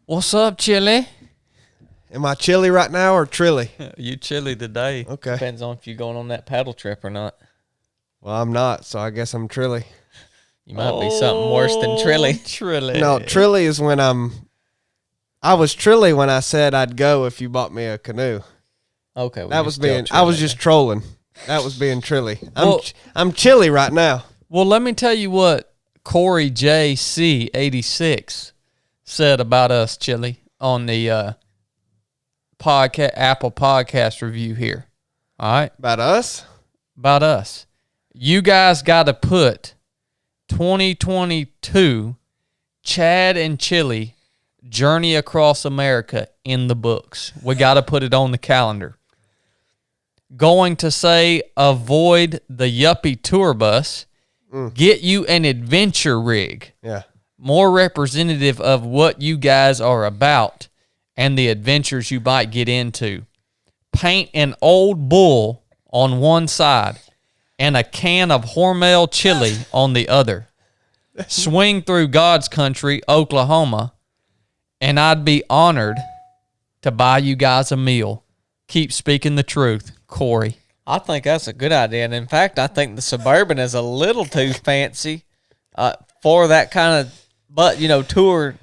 What's up, Chili? Am I chilly right now or trilly? You chilly today. Okay. Depends on if you're going on that paddle trip or not. Well, I'm not, so I guess I'm trilly. You might be something worse than Trilly. Trilly. No, trilly is when I was trilly when I said I'd go if you bought me a canoe. Okay. That was being, I was just trolling. That was being trilly. I'm chilly right now. Well, let me tell you what Corey JC86 said about us, Chili, on the podcast Apple Podcast review here. All right? About us? About us. You guys got to put 2022 Chad and Chili Journey Across America in the books. We got to put it on the calendar. Going to say avoid the yuppie tour bus. Get you an adventure rig. Yeah. More representative of what you guys are about and the adventures you might get into. Paint an old bull on one side and a can of Hormel chili on the other. Swing through God's country, Oklahoma, and I'd be honored to buy you guys a meal. Keep speaking the truth, Corey. I think that's a good idea. And in fact, I think the Suburban is a little too fancy for that kind of, tour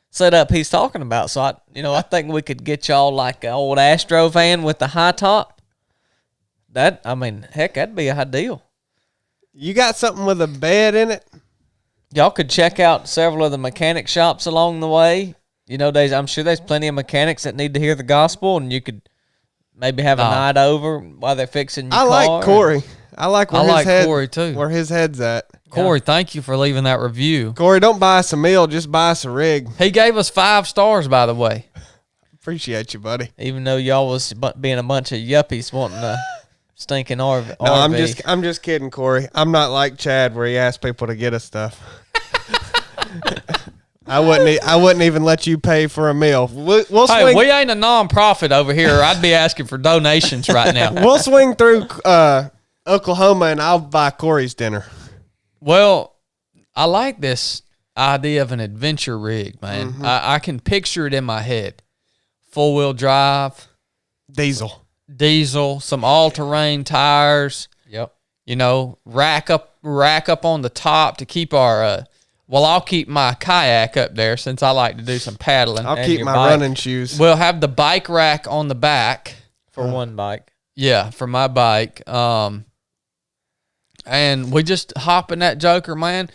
setup he's talking about. So, I think we could get y'all like an old Astro van with the high top. That'd be ideal. You got something with a bed in it? Y'all could check out several of the mechanic shops along the way. I'm sure there's plenty of mechanics that need to hear the gospel, and you could maybe have a night over while they're fixing your car. I like Corey. I like Corey too. Where his head's at. Corey, thank you for leaving that review. Corey, don't buy us a meal, just buy us a rig. He gave us 5 stars, by the way. Appreciate you, buddy. Even though y'all was being a bunch of yuppies wanting a stinking RV. No, I'm just kidding, Corey. I'm not like Chad where he asks people to get us stuff. I wouldn't even let you pay for a meal. We'll swing. We ain't a non-profit over here. I'd be asking for donations right now. We'll swing through Oklahoma and I'll buy Corey's dinner. Well, I like this idea of an adventure rig, man. Mm-hmm. I can picture it in my head. 4-wheel drive. Diesel, some all-terrain tires. Yep. Rack up on the top to keep our I'll keep my kayak up there since I like to do some paddling. I'll keep my running shoes. We'll have the bike rack on the back. For one bike. Yeah, for my bike. And we just hop in that joker, man.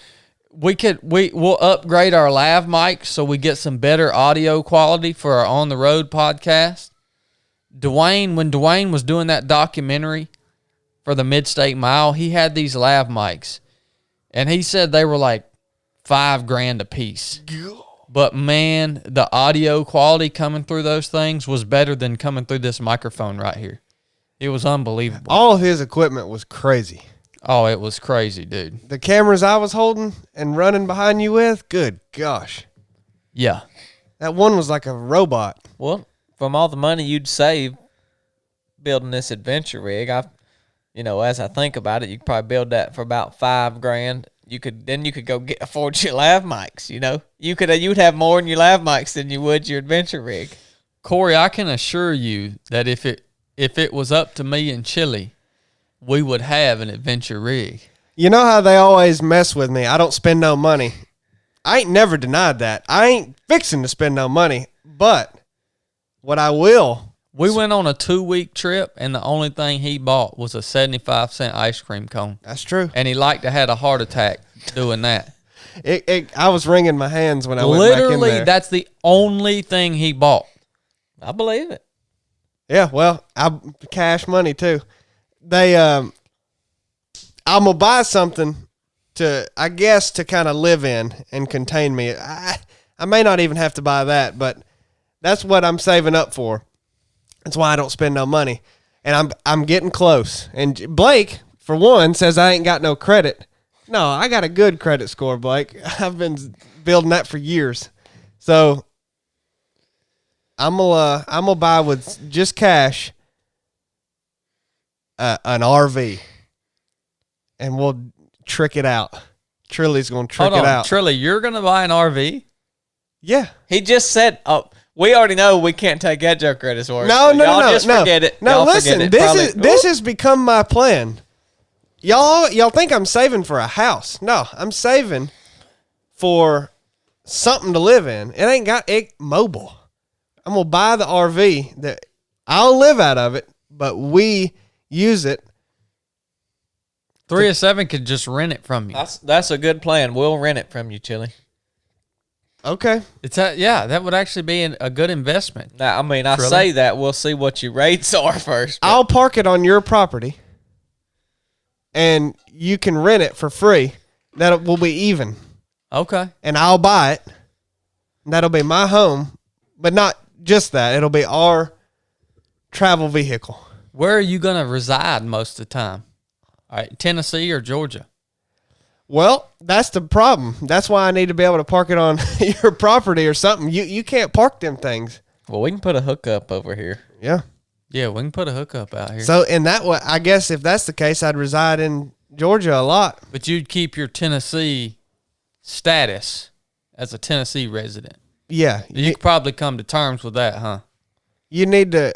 We'll upgrade our lav mic so we get some better audio quality for our on the road podcast. When Dwayne was doing that documentary for the Mid-State Mile, he had these lav mics, and he said they were like $5,000 a piece. But man, the audio quality coming through those things was better than coming through this microphone right here. It was unbelievable. All his equipment was crazy. Oh, it was crazy, dude. The cameras I was holding and running behind you with, good gosh. Yeah. That one was like a robot. Well, from all the money you'd save building this adventure rig, as I think about it, you could probably build that for about $5,000. You could go afford your lav mics. You'd have more in your lav mics than you would your adventure rig. Corey, I can assure you that if it was up to me and Chili, we would have an adventure rig. You know how they always mess with me? I don't spend no money. I ain't never denied that. I ain't fixing to spend no money, but what I will. We went on a 2-week trip, and the only thing he bought was a 75-cent ice cream cone. That's true. And he liked to have a heart attack doing that. I was wringing my hands when I went back in there. Literally, that's the only thing he bought. I believe it. Yeah, well, cash money too. I'm gonna buy something to kind of live in and contain me. I may not even have to buy that, but that's what I'm saving up for. That's why I don't spend no money, and I'm getting close. And Blake, for one, says I ain't got no credit. No, I got a good credit score, Blake. I've been building that for years. So I'm gonna buy with just cash an RV, and we'll trick it out. Trilly's gonna trick it out. Trilly, you're gonna buy an RV? Yeah. He just said, "Oh, we already know we can't take that joker at his word." No, so no, y'all no, just no. forget it. No, Y'all listen. forget it. This Probably- has become my plan. Y'all think I'm saving for a house? No, I'm saving for something to live in. It ain't got it mobile. I'm gonna buy the RV that I'll live out of it, but we use it. 3 of 7 could just rent it from you. That's a good plan. We'll rent it from you, Chili. Okay. That would actually be a good investment. Now, I mean, I Really? say that we'll see what your rates are first. but- I'll park it on your property, and you can rent it for free. That will be even, Okay. and I'll buy it. That'll be my home, but not just that. It'll be our travel vehicle. Where are you going to reside most of the time? All right, Tennessee or Georgia? Well, that's the problem. That's why I need to be able to park it on your property or something. You can't park them things. Well, we can put a hookup over here. Yeah. Yeah, we can put a hookup out here. So in that way, I guess if that's the case, I'd reside in Georgia a lot. But you'd keep your Tennessee status as a Tennessee resident. Yeah. You could probably come to terms with that, huh? You need to.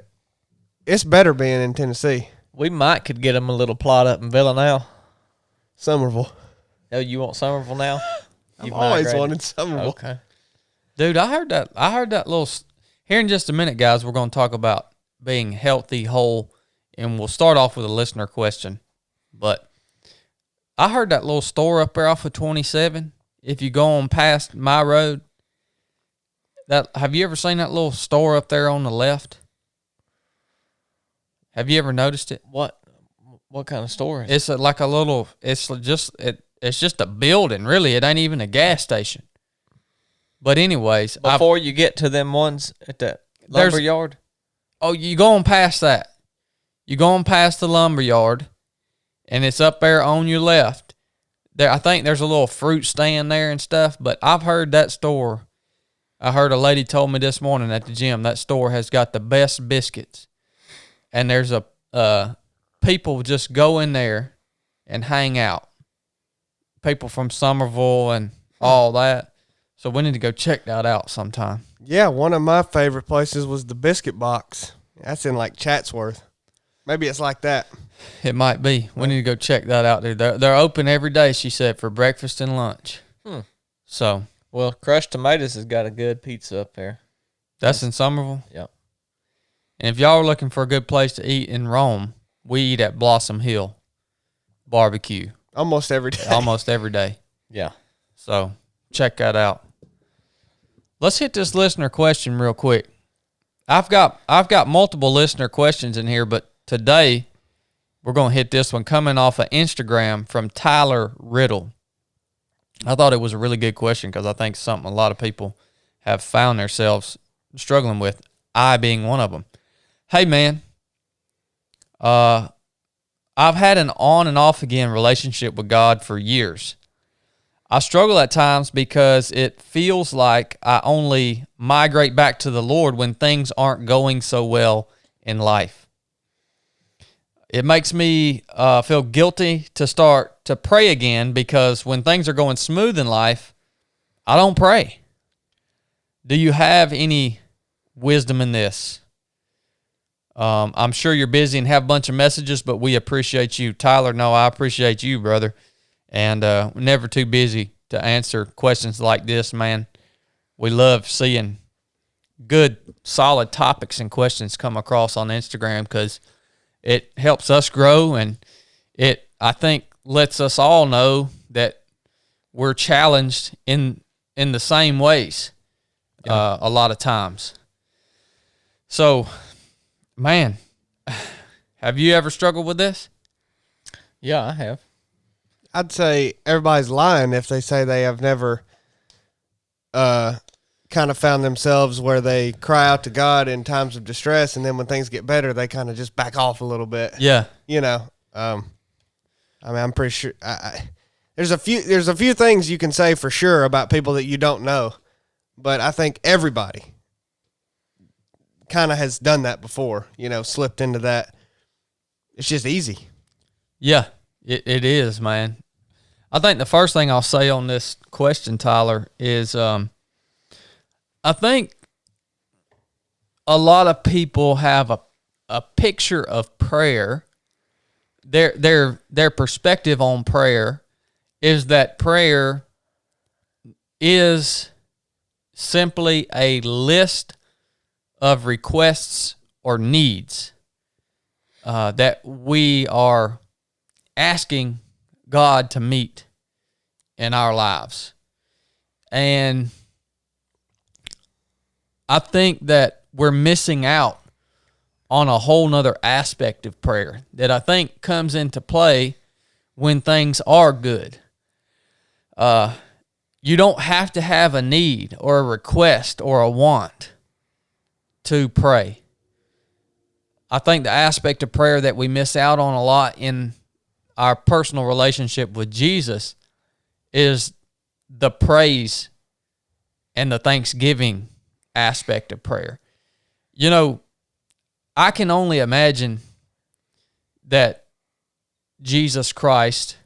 It's better being in Tennessee. We could get them a little plot up in Villanelle. Somerville. Oh, you want Somerville now? I've always migrated? wanted Somerville. Okay. Dude, I heard that little. Here in just a minute, guys, we're going to talk about being healthy, whole, and we'll start off with a listener question. But I heard that little store up there off of 27. If you go on past my road, have you ever seen that little store up there on the left? Have you ever noticed it? What kind of store is it? It's like a little. It's just a building. Really, it ain't even a gas station. But anyways, Before you get to them ones at the There's- lumber yard? Oh, you going past that. You going past the lumber yard, and it's up there on your left. There, I think there's a little fruit stand there and stuff, but I've heard that store. I heard a lady told me this morning at the gym that store has got the best biscuits. And there's people just go in there and hang out. People from Somerville and all that. So we need to go check that out sometime. Yeah, one of my favorite places was the Biscuit Box. That's in like Chatsworth. Maybe it's like that. It might be. We need to go check that out, dude. They're open every day, she said, for breakfast and lunch. So Well, Crushed Tomatoes has got a good pizza up there. that's in Somerville. Yep. And if y'all are looking for a good place to eat in Rome, we eat at Blossom Hill Barbecue Almost every day. almost every day. Yeah. So check that out. Let's hit this listener question real quick. I've got multiple listener questions in here, but today we're going to hit this one coming off of Instagram from Tyler Riddle. I thought it was a really good question because I think something a lot of people have found themselves struggling with, I being one of them. Hey, man, I've had an on and off again relationship with God for years. I struggle at times because it feels like I only migrate back to the Lord when things aren't going so well in life. It makes me feel guilty to start to pray again because when things are going smooth in life, I don't pray. Do you have any wisdom in this? I'm sure you're busy and have a bunch of messages, but we appreciate you. Tyler, no, I appreciate you, brother. And never too busy to answer questions like this, man. We love seeing good, solid topics and questions come across on Instagram because it helps us grow, and it, I think, lets us all know that we're challenged in the same ways a lot of times. So, man, have you ever struggled with this? Yeah, I have. I'd say everybody's lying if they say they have never kind of found themselves where they cry out to God in times of distress, and then when things get better, they kind of just back off a little bit. Yeah. You know, I mean, I'm pretty sure. There's a few things you can say for sure about people that you don't know, but I think everybody kind of has done that before. You know, slipped into that. It's just easy. Yeah, it is, man. I think the first thing I'll say on this question, Tyler, is I think a lot of people have a picture of prayer. Their perspective on prayer is that prayer is simply a list of requests or needs that we are asking God to meet in our lives. And I think that we're missing out on a whole nother aspect of prayer that I think comes into play when things are good. You don't have to have a need or a request or a want to pray. I think the aspect of prayer that we miss out on a lot in our personal relationship with Jesus is the praise and the thanksgiving aspect of prayer. You know, I can only imagine that Jesus Christ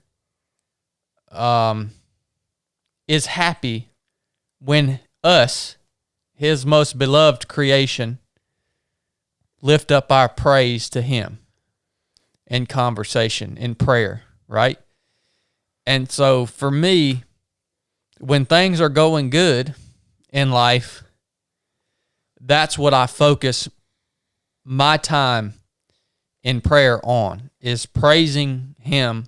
is happy when us, his most beloved creation, lift up our praise to him in conversation, in prayer, right? And so for me, when things are going good in life, that's what I focus my time in prayer on, is praising him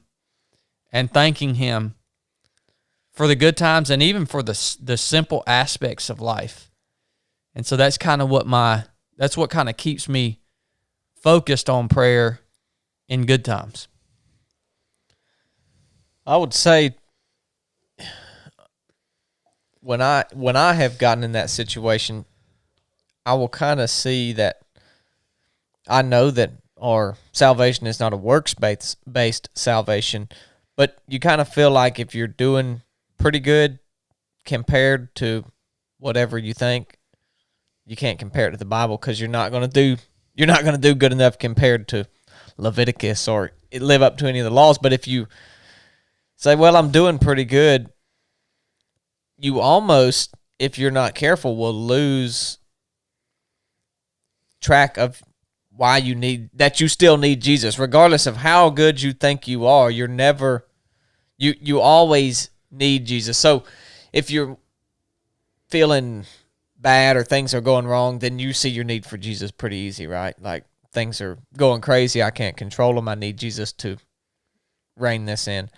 and thanking him for the good times and even for the simple aspects of life. And so that's kind of that's what kind of keeps me focused on prayer in good times. I would say when I have gotten in that situation, I will kind of see that I know that our salvation is not a works-based salvation, but you kind of feel like if you're doing pretty good compared to whatever you think, you can't compare it to the Bible because you're not going to do good enough compared to Leviticus or live up to any of the laws. But if you say, well, I'm doing pretty good, you almost, if you're not careful, will lose track of why you still need Jesus. Regardless of how good you think you are, you always need Jesus. So if you're feeling bad or things are going wrong, then you see your need for Jesus pretty easy, right? Like things are going crazy, I can't control them, I need Jesus to rein this in.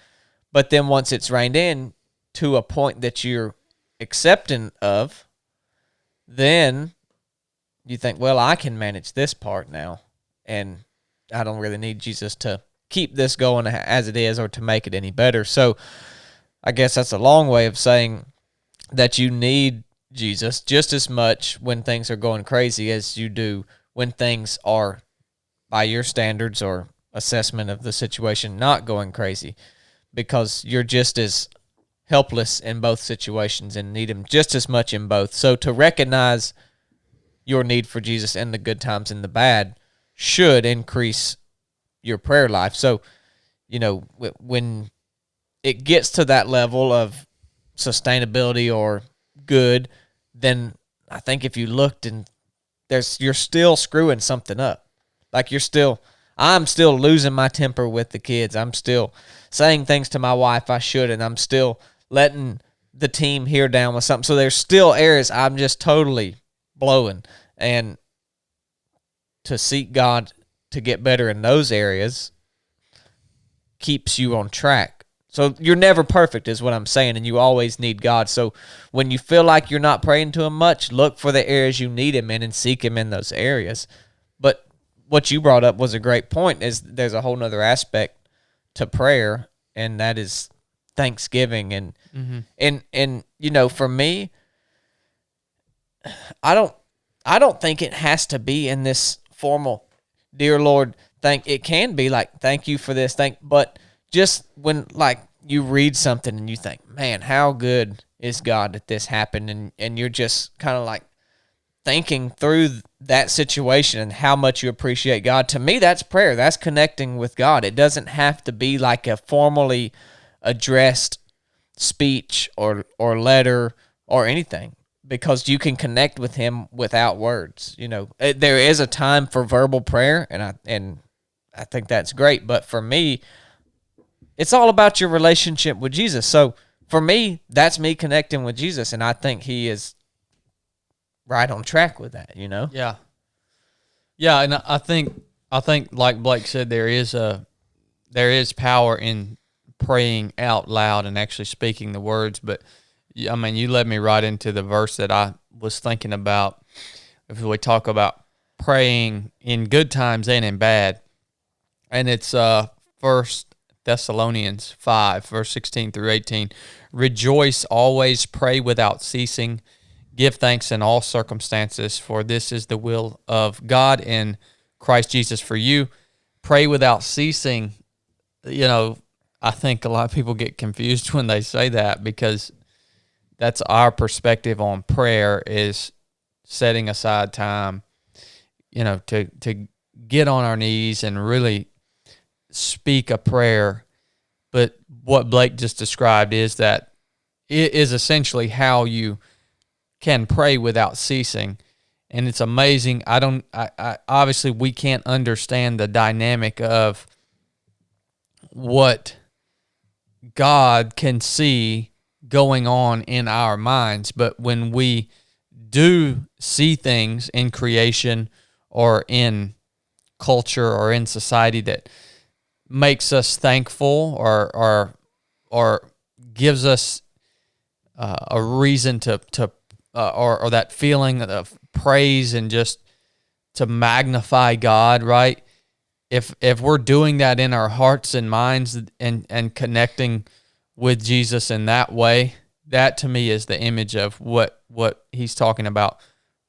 But then once it's reined in to a point that you're accepting of, then you think, well, I can manage this part now, and I don't really need Jesus to keep this going as it is or to make it any better. So I guess that's a long way of saying that you need Jesus just as much when things are going crazy as you do when things are, by your standards or assessment of the situation, not going crazy, because you're just as helpless in both situations and need him just as much in both. So to recognize your need for Jesus in the good times and the bad should increase your prayer life. So, you know, when it gets to that level of sustainability or good, then I think if you looked and you're still screwing something up. Like I'm still losing my temper with the kids. I'm still saying things to my wife I shouldn't. I'm still letting the team here down with something. So there's still areas I'm just totally blowing. And to seek God to get better in those areas keeps you on track. So you're never perfect is what I'm saying, and you always need God. So when you feel like you're not praying to him much, look for the areas you need him in and seek him in those areas. But what you brought up was a great point, is there's a whole nother aspect to prayer, and that is thanksgiving. And and you know, for me, I don't think it has to be in this formal, dear Lord, it can be like, thank you for this, but just when like you read something and you think, man, how good is God that this happened, and you're just kind of like thinking through that situation and how much you appreciate God. To me, that's prayer. That's connecting with God. It doesn't have to be like a formally addressed speech or letter or anything. because you can connect with him without words. There is a time for verbal prayer, and I think that's great. But for me, it's all about your relationship with Jesus. So for me, that's me connecting with Jesus, and I think he is right on track with that. Yeah. Yeah, and I think like Blake said, there is power in praying out loud and actually speaking the words. But I mean, you led me right into the verse that I was thinking about. If we talk about praying in good times and in bad, and it's 1 Thessalonians 5, verse 16 through 18. Rejoice always, pray without ceasing, give thanks in all circumstances, for this is the will of God in Christ Jesus for you. Pray without ceasing. I think a lot of people get confused when they say that, because that's our perspective on prayer, is setting aside time, to get on our knees and really speak a prayer. But what Blake just described is that it is essentially how you can pray without ceasing. And it's amazing. I obviously we can't understand the dynamic of what God can see going on in our minds. But when we do see things in creation or in culture or in society that makes us thankful or gives us a reason to or that feeling of praise and just to magnify God, right? If we're doing that in our hearts and minds and connecting with Jesus in that way, that to me is the image of what he's talking about,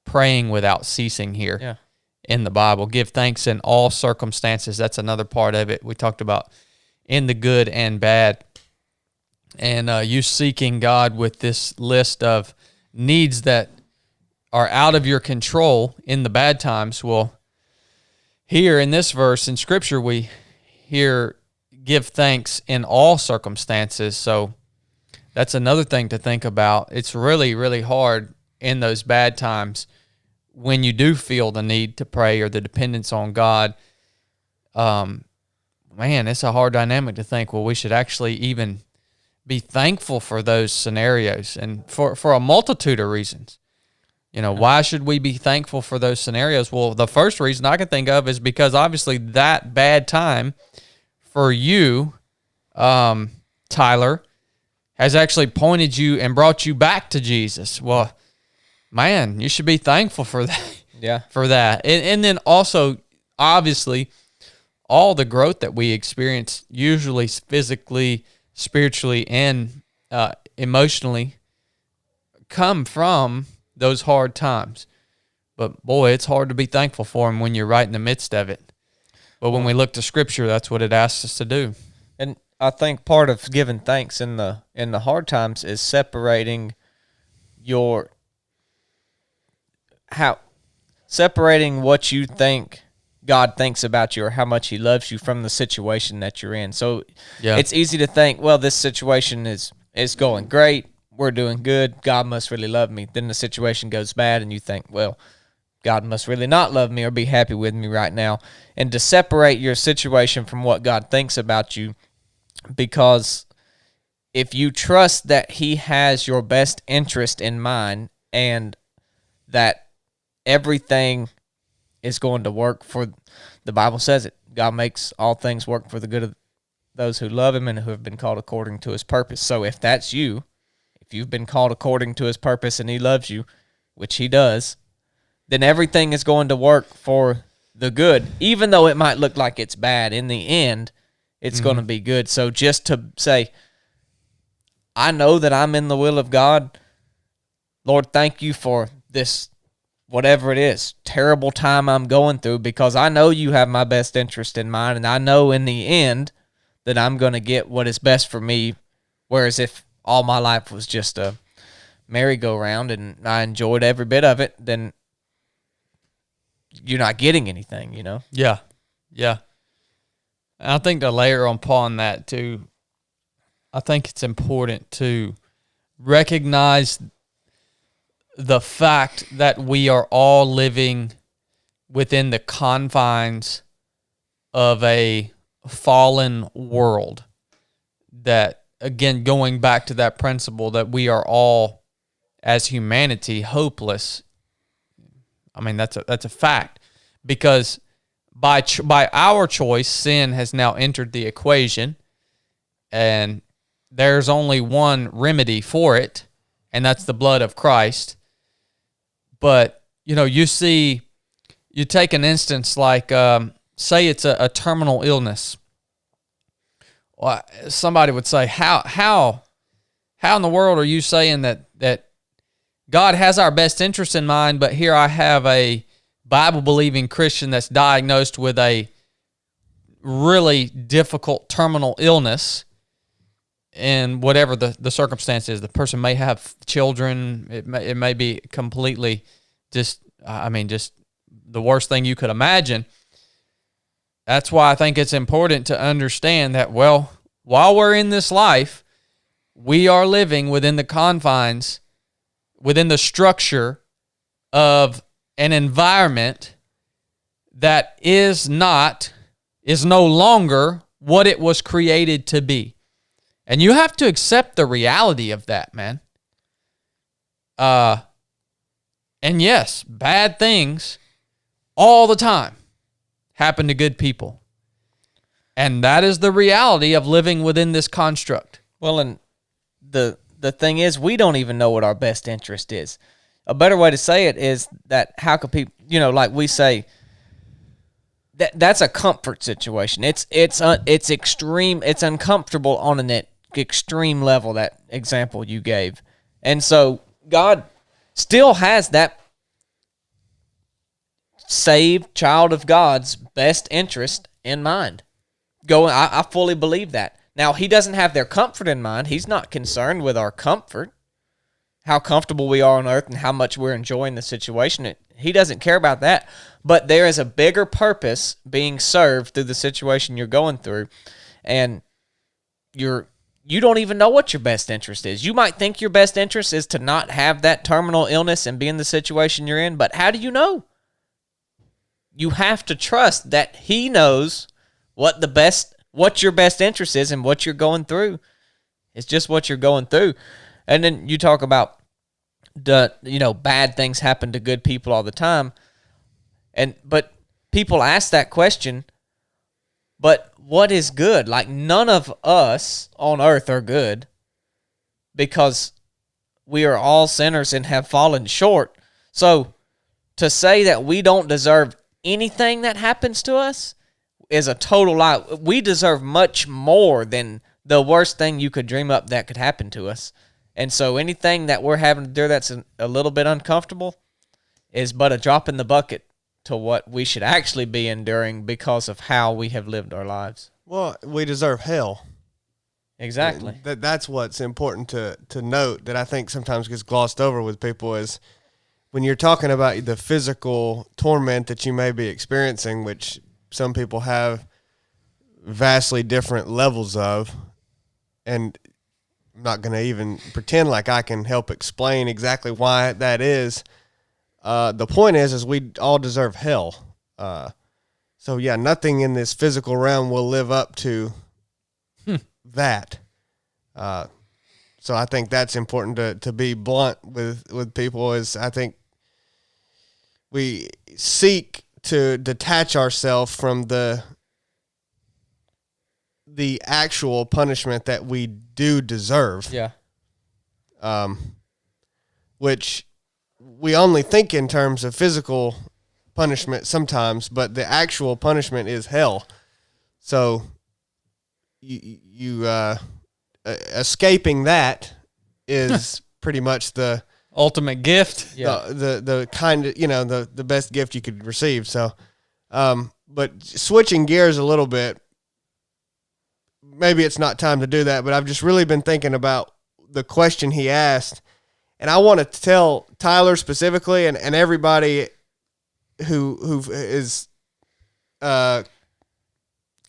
praying without ceasing here. Yeah. In the Bible. Give thanks in all circumstances. That's another part of it. We talked about in the good and bad. And you seeking God with this list of needs that are out of your control in the bad times. Well, here in this verse in Scripture, we hear give thanks in all circumstances. So that's another thing to think about. It's really, really hard in those bad times when you do feel the need to pray or the dependence on God. Man, it's a hard dynamic to think, well, we should actually even be thankful for those scenarios, and for a multitude of reasons. Why should we be thankful for those scenarios? Well, the first reason I can think of is because obviously that bad time for you, Tyler, has actually pointed you and brought you back to Jesus. Well, man, you should be thankful for that. Yeah. For that. And then also, obviously, all the growth that we experience, usually physically, spiritually, and emotionally, come from those hard times. But boy, it's hard to be thankful for them when you're right in the midst of it. But when we look to Scripture, that's what it asks us to do. And I think part of giving thanks in the hard times is separating separating what you think God thinks about you or how much he loves you from the situation that you're in. So It's easy to think, well, this situation is going great. We're doing good. God must really love me. Then the situation goes bad and you think, well, God must really not love me or be happy with me right now. And to separate your situation from what God thinks about you, because if you trust that he has your best interest in mind and that everything is going to work for, the Bible says it, God makes all things work for the good of those who love him and who have been called according to his purpose. So if that's you, if you've been called according to his purpose and he loves you, which he does, then everything is going to work for the good. Even though it might look like it's bad, in the end, it's going to be good. So just to say, I know that I'm in the will of God. Lord, thank you for this, whatever it is, terrible time I'm going through, because I know you have my best interest in mind, and I know in the end that I'm going to get what is best for me. Whereas if all my life was just a merry-go-round and I enjoyed every bit of it, then you're not getting anything, you know? Yeah. Yeah. And I think to layer upon that too, I think it's important to recognize the fact that we are all living within the confines of a fallen world. That, again, going back to that principle that we are all, as humanity, hopeless. I mean, that's a fact, because by our choice, sin has now entered the equation, and there's only one remedy for it, and that's the blood of Christ. But, you take an instance like, say it's a terminal illness. Well, somebody would say, how in the world are you saying that God has our best interest in mind, but here I have a Bible-believing Christian that's diagnosed with a really difficult terminal illness, and whatever the circumstance is, the person may have children. It may be completely just the worst thing you could imagine. That's why I think it's important to understand that, well, while we're in this life, we are living within the confines, within the structure of an environment that is no longer what it was created to be. And you have to accept the reality of that, man. And yes, bad things all the time happen to good people. And that is the reality of living within this construct. Well, and the thing is, we don't even know what our best interest is. A better way to say it is that how could people, like we say, that's a comfort situation. It's extreme. It's uncomfortable on an extreme level, that example you gave. And so God still has that saved child of God's best interest in mind. I fully believe that. Now, he doesn't have their comfort in mind. He's not concerned with our comfort, how comfortable we are on earth and how much we're enjoying the situation. He doesn't care about that. But there is a bigger purpose being served through the situation you're going through. And you don't even know what your best interest is. You might think your best interest is to not have that terminal illness and be in the situation you're in, but how do you know? You have to trust that he knows what your best interest is, and what you're going through. It's just what you're going through. And then you talk about bad things happen to good people all the time. But people ask that question, but what is good? Like, none of us on earth are good, because we are all sinners and have fallen short. So to say that we don't deserve anything that happens to us is a total lie. We deserve much more than the worst thing you could dream up that could happen to us. And so anything that we're having to do that's a little bit uncomfortable is but a drop in the bucket to what we should actually be enduring because of how we have lived our lives. Well, we deserve hell. Exactly. That's what's important to note, that I think sometimes gets glossed over with people, is when you're talking about the physical torment that you may be experiencing, which some people have vastly different levels of, and I'm not going to even pretend like I can help explain exactly why that is. The point is we all deserve hell. So yeah, nothing in this physical realm will live up to that. So I think that's important to be blunt with people, is I think we seek to detach ourselves from the actual punishment that we do deserve. Yeah. Which we only think in terms of physical punishment sometimes, but the actual punishment is hell. So you escaping that is pretty much the Ultimate gift. the kind of, the best gift you could receive. So, but switching gears a little bit, maybe it's not time to do that, but I've just really been thinking about the question he asked, and I want to tell Tyler specifically and everybody who is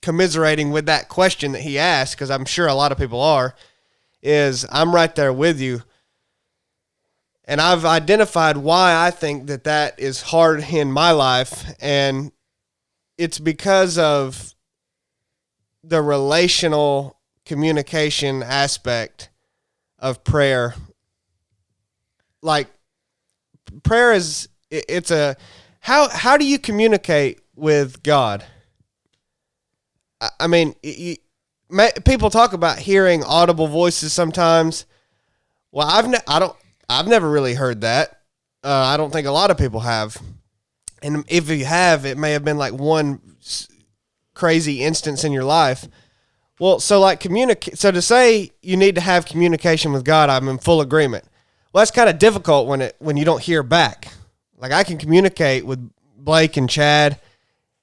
commiserating with that question that he asked, because I'm sure a lot of people are, is I'm right there with you. And I've identified why I think that is hard in my life, and it's because of the relational communication aspect of prayer. Like, prayer is, it's a, how do you communicate with God? I mean, people talk about hearing audible voices sometimes. Well, I've never really heard that. I don't think a lot of people have. And if you have, it may have been like one crazy instance in your life. Well, so like so to say you need to have communication with God, I'm in full agreement. Well, that's kind of difficult when you don't hear back. Like, I can communicate with Blake and Chad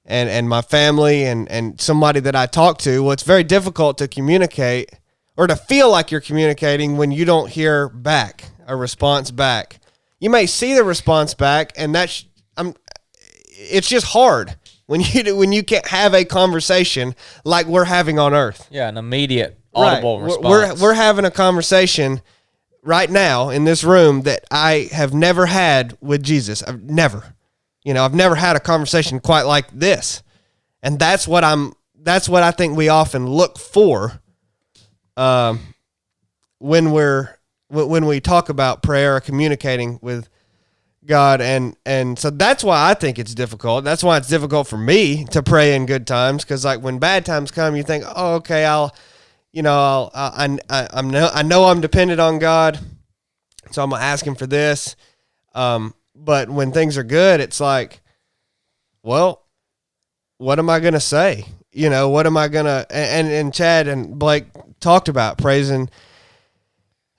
and my family and somebody that I talk to. Well, it's very difficult to communicate or to feel like you're communicating when you don't hear back, a response back. You may see the response back, and it's just hard when you can't have a conversation like we're having on Earth. Yeah, an immediate audible right. response. We're having a conversation right now in this room that I have never had with Jesus. I've never had a conversation quite like this. And that's what I think we often look for when we talk about prayer or communicating with God. And so that's why I think it's difficult. That's why it's difficult for me to pray in good times. Cause like when bad times come, you think, oh, okay, I know I'm dependent on God, so I'm gonna ask Him for this. But when things are good, it's like, well, what am I gonna say? What am I gonna? And Chad and Blake talked about praising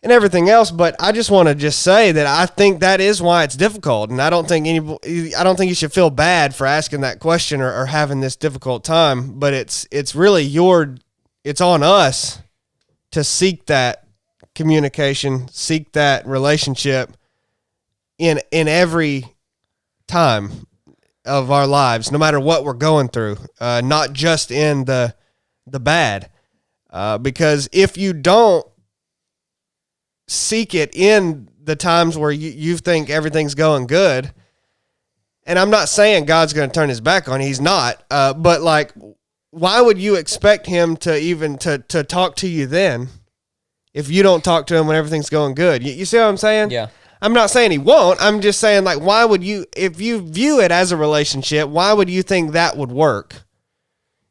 and everything else, but I just want to say that I think that is why it's difficult, and I don't think you should feel bad for asking that question or having this difficult time. But it's really it's on us to seek that communication, seek that relationship in every time of our lives, no matter what we're going through, not just in the bad. Because if you don't seek it in the times where you think everything's going good, and I'm not saying God's going to turn His back on you, He's not, but like, why would you expect Him to even to talk to you then if you don't talk to Him when everything's going good? You see what I'm saying? Yeah. I'm not saying He won't. I'm just saying, like, why would you, if you view it as a relationship, why would you think that would work?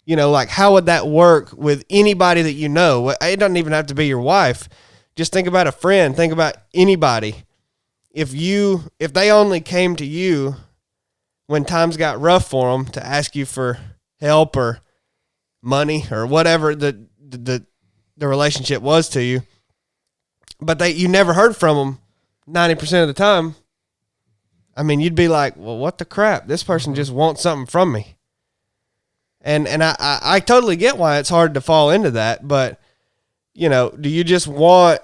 Like, how would that work with anybody that you know? It doesn't even have to be your wife. Just think about a friend. Think about anybody. If they only came to you when times got rough for them to ask you for help or money or whatever the relationship was to you, but you never heard from them 90% of the time, I mean, you'd be like, well, what the crap? This person just wants something from me. And I totally get why it's hard to fall into that, but do you just want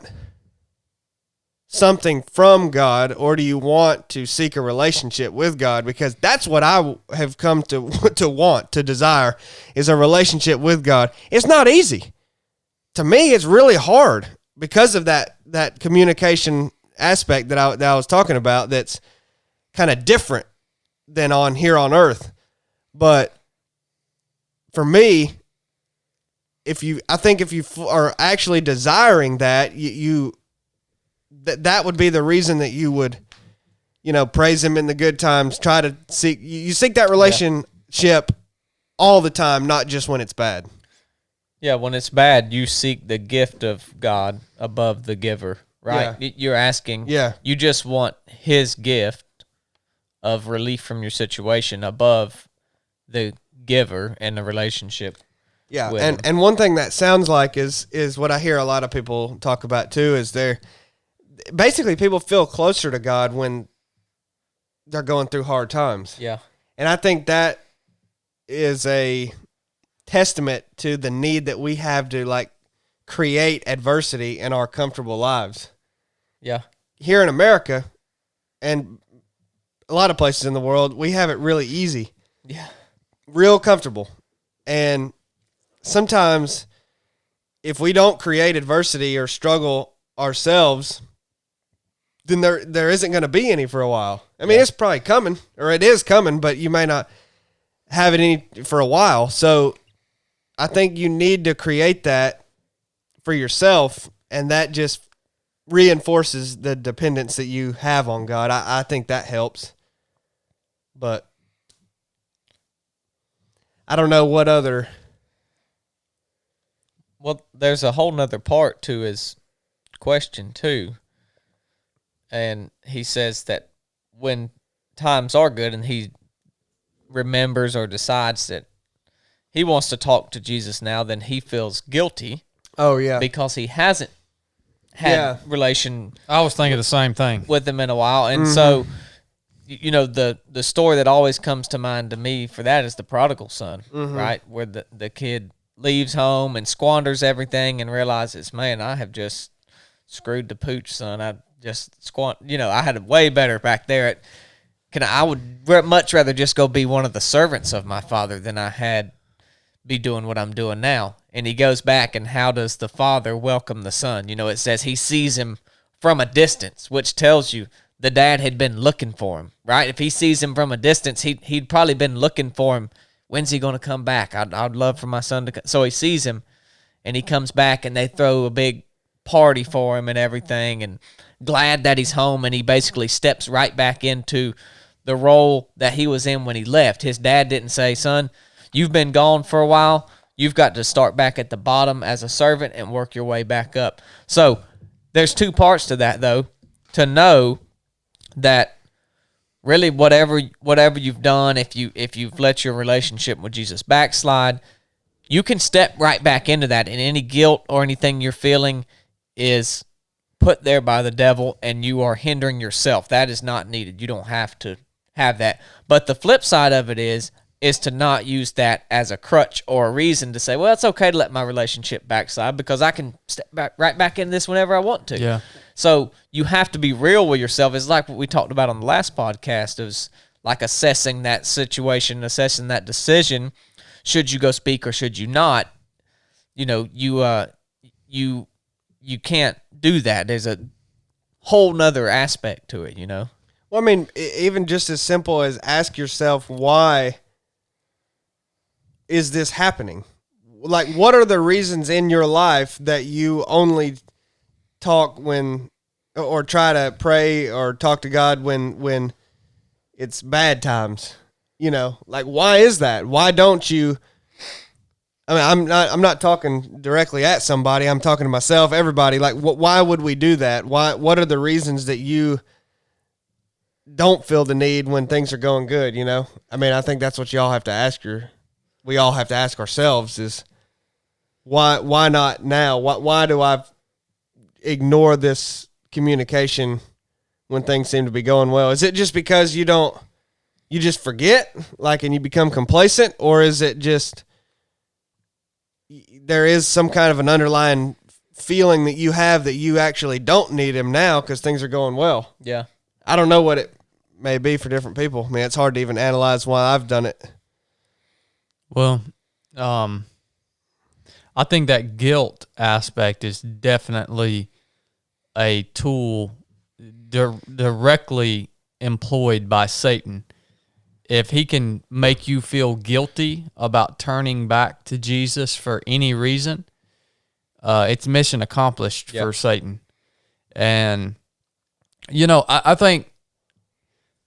something from God, or do you want to seek a relationship with God? Because that's what I have come to want, to desire, is a relationship with God. It's not easy. To me, it's really hard because of that communication aspect that I was talking about. That's kind of different than on here on earth. But for me, I think if you are actually desiring that, that would be the reason that you would, praise Him in the good times. Try to seek that relationship all the time, not just when it's bad. Yeah, when it's bad, you seek the gift of God above the giver, right? Yeah. You're asking. Yeah. You just want His gift of relief from your situation above the giver and the relationship. Yeah, with Him. and one thing that sounds like is what I hear a lot of people talk about too, is basically people feel closer to God when they're going through hard times. Yeah. And I think that is a testament to the need that we have to like create adversity in our comfortable lives. Yeah. Here in America and a lot of places in the world, we have it really easy. Yeah. Real comfortable. And sometimes if we don't create adversity or struggle ourselves, then there isn't going to be any for a while. I mean, it's probably coming, or it is coming, but you may not have it any for a while. So I think you need to create that for yourself, and that just reinforces the dependence that you have on God. I think that helps. But I don't know what other... Well, there's a whole nother part to his question, too. And he says that when times are good and he remembers or decides that he wants to talk to Jesus now, then he feels guilty. Oh, yeah. Because he hasn't had relation. I was thinking the same thing with him in a while. And so, you know, the story that always comes to mind to me for that is the prodigal son, right? Where the kid leaves home and squanders everything and realizes, man, I have just screwed the pooch, son. I just I had it way better back there. I would much rather just go be one of the servants of my father than I had be doing what I'm doing now. And he goes back, and how does the father welcome the son? You know, it says he sees him from a distance, which tells you the dad had been looking for him, right? If he sees him from a distance, he'd probably been looking for him. When's he going to come back? I'd love for my son to come. So he sees him, and he comes back, and they throw a big party for him and everything, and glad that he's home, and he basically steps right back into the role that he was in when he left. His dad didn't say, son, you've been gone for a while. You've got to start back at the bottom as a servant and work your way back up. So there's two parts to that, though, to know that really whatever you've done, if you've let your relationship with Jesus backslide, you can step right back into that, and any guilt or anything you're feeling is put there by the devil, and you are hindering yourself. That is not needed. You don't have to have that. But the flip side of it is to not use that as a crutch or a reason to say, well, it's okay to let my relationship backslide because I can step right back into this whenever I want to. Yeah. So you have to be real with yourself. It's like what we talked about on the last podcast. It was like assessing that situation, assessing that decision. Should you go speak or should you not? You know, you can't do that. There's a whole nother aspect to it, you know? Well, I mean, even just as simple as ask yourself, why is this happening? Like, what are the reasons in your life that you only talk or try to pray or talk to God when it's bad times? You know, like, why is that? Why don't you? I mean, I'm not talking directly at somebody. I'm talking to myself, everybody. Like, why would we do that? What are the reasons that you don't feel the need when things are going good? You know, I mean, I think that's what y'all have to ask we all have to ask ourselves is why not now? Why do I ignore this communication when things seem to be going well? Is it just because you just forget, like, and you become complacent, or is it just there is some kind of an underlying feeling that you have that you actually don't need him now because things are going well? Yeah. I don't know what it may be for different people. I mean, it's hard to even analyze why I've done it. Well, I think that guilt aspect is definitely a tool directly employed by Satan. If he can make you feel guilty about turning back to Jesus for any reason, it's mission accomplished for Satan. And, you know, I think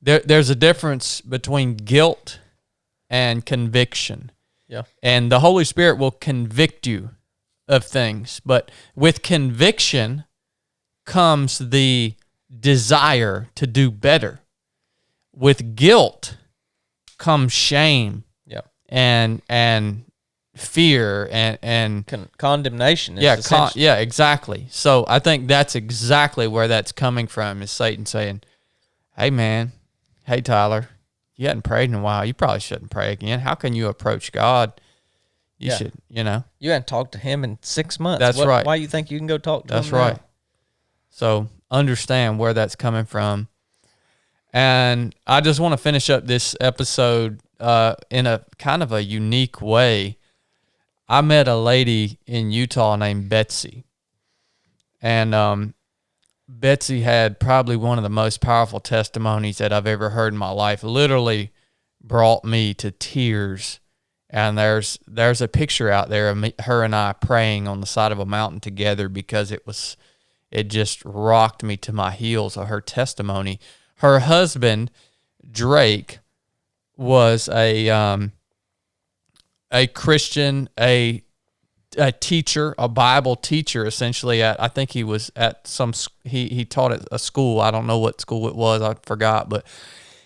there's a difference between guilt and conviction. Yeah. And the Holy Spirit will convict you of things. But with conviction comes the desire to do better. With guilt comes shame. Yeah. And fear and condemnation. Yeah, exactly. So I think that's exactly where that's coming from, is Satan saying, hey, man, hey, Tyler, you hadn't prayed in a while. You probably shouldn't pray again. How can you approach God? You should, you know. You hadn't talked to him in 6 months. That's right. Why do you think you can go talk to him? That's right. So understand where that's coming from. And I just want to finish up this episode in a kind of a unique way. I met a lady in Utah named Betsy. And Betsy had probably one of the most powerful testimonies that I've ever heard in my life. Literally brought me to tears. And there's a picture out there of her and I praying on the side of a mountain together because it just rocked me to my heels of her testimony. Her husband, Drake, was a Christian, a teacher, a Bible teacher, essentially. I think he was at he taught at a school. I don't know what school it was. I forgot, but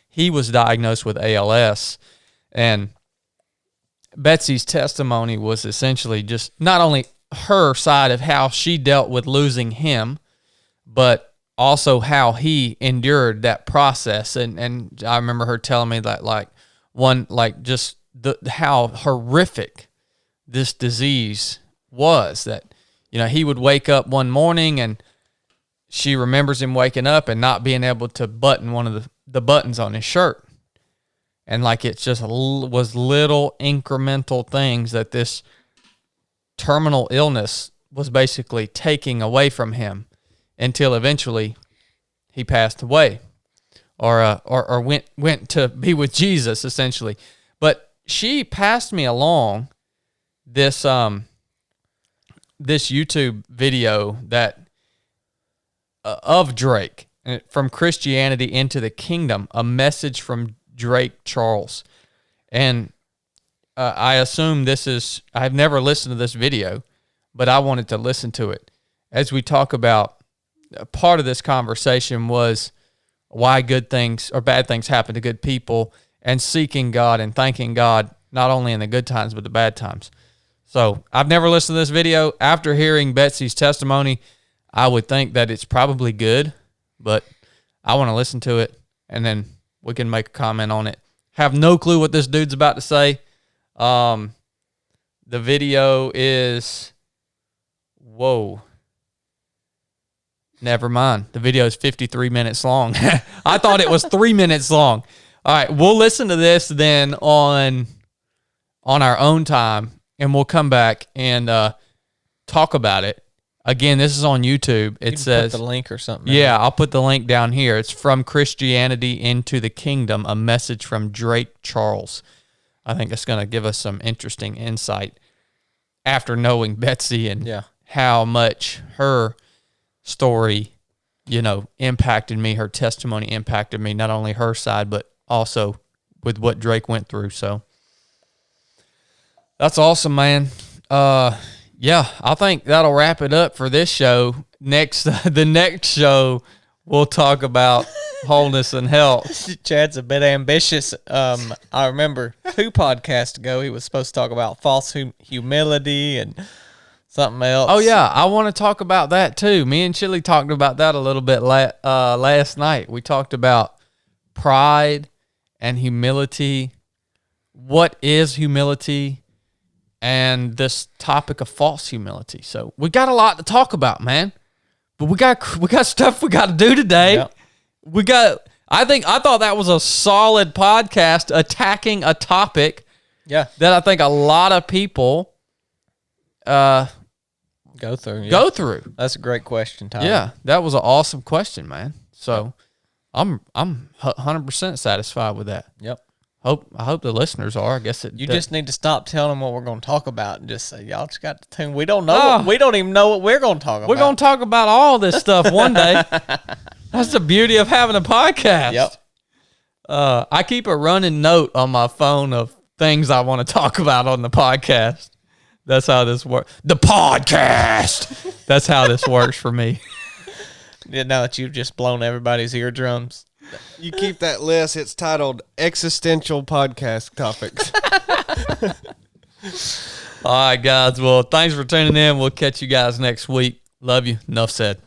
he was diagnosed with ALS. And Betsy's testimony was essentially just not only her side of how she dealt with losing him, but also how he endured that process. And I remember her telling me that how horrific this disease was, that, he would wake up one morning and she remembers him waking up and not being able to button one of the buttons on his shirt. And it just was little incremental things that this terminal illness was basically taking away from him until eventually he passed away or went to be with Jesus, essentially. But she passed me along this YouTube video that of Drake, From Christianity into the Kingdom, a message from Drake Charles. And I assume I've never listened to this video, but I wanted to listen to it. As we talk about, part of this conversation was why good things or bad things happen to good people, and seeking God and thanking God, not only in the good times, but the bad times. So I've never listened to this video. After hearing Betsy's testimony, I would think that it's probably good, but I want to listen to it, and then we can make a comment on it. Have no clue what this dude's about to say. The video is... Whoa. Never mind. The video is 53 minutes long. I thought it was 3 minutes long. All right, we'll listen to this then on our own time, and we'll come back and talk about it. Again, this is on YouTube. It says put the link or something. Yeah, I'll put the link down here. It's From Christianity into the Kingdom, a message from Drake Charles. I think it's going to give us some interesting insight after knowing Betsy and how much her story, impacted me. Her testimony impacted me, not only her side, but also with what Drake went through. So that's awesome, man. I think that'll wrap it up for this show. The next show, we'll talk about wholeness and health. Chad's a bit ambitious. I remember 2 podcasts ago, he was supposed to talk about false humility and something else. Oh, yeah. I want to talk about that, too. Me and Chili talked about that a little bit last night. We talked about pride and humility. What is humility? And this topic of false humility. So we got a lot to talk about, man. But we got stuff we got to do today. Yep. I thought that was a solid podcast attacking a topic. That I think a lot of people go through. That's a great question, Tyler. Yeah, that was an awesome question, man. So I'm 100% satisfied with that. Yep. I hope the listeners are. I guess you just need to stop telling them what we're going to talk about and just say, y'all just got to tune. We don't know. We don't even know what we're going to talk about. We're going to talk about all this stuff one day. That's the beauty of having a podcast. Yep. I keep a running note on my phone of things I want to talk about on the podcast. That's how this works. The podcast. That's how this works for me. Now that you've just blown everybody's eardrums. You keep that list. It's titled Existential Podcast Topics. All right, guys. Well, thanks for tuning in. We'll catch you guys next week. Love you. Nuff said.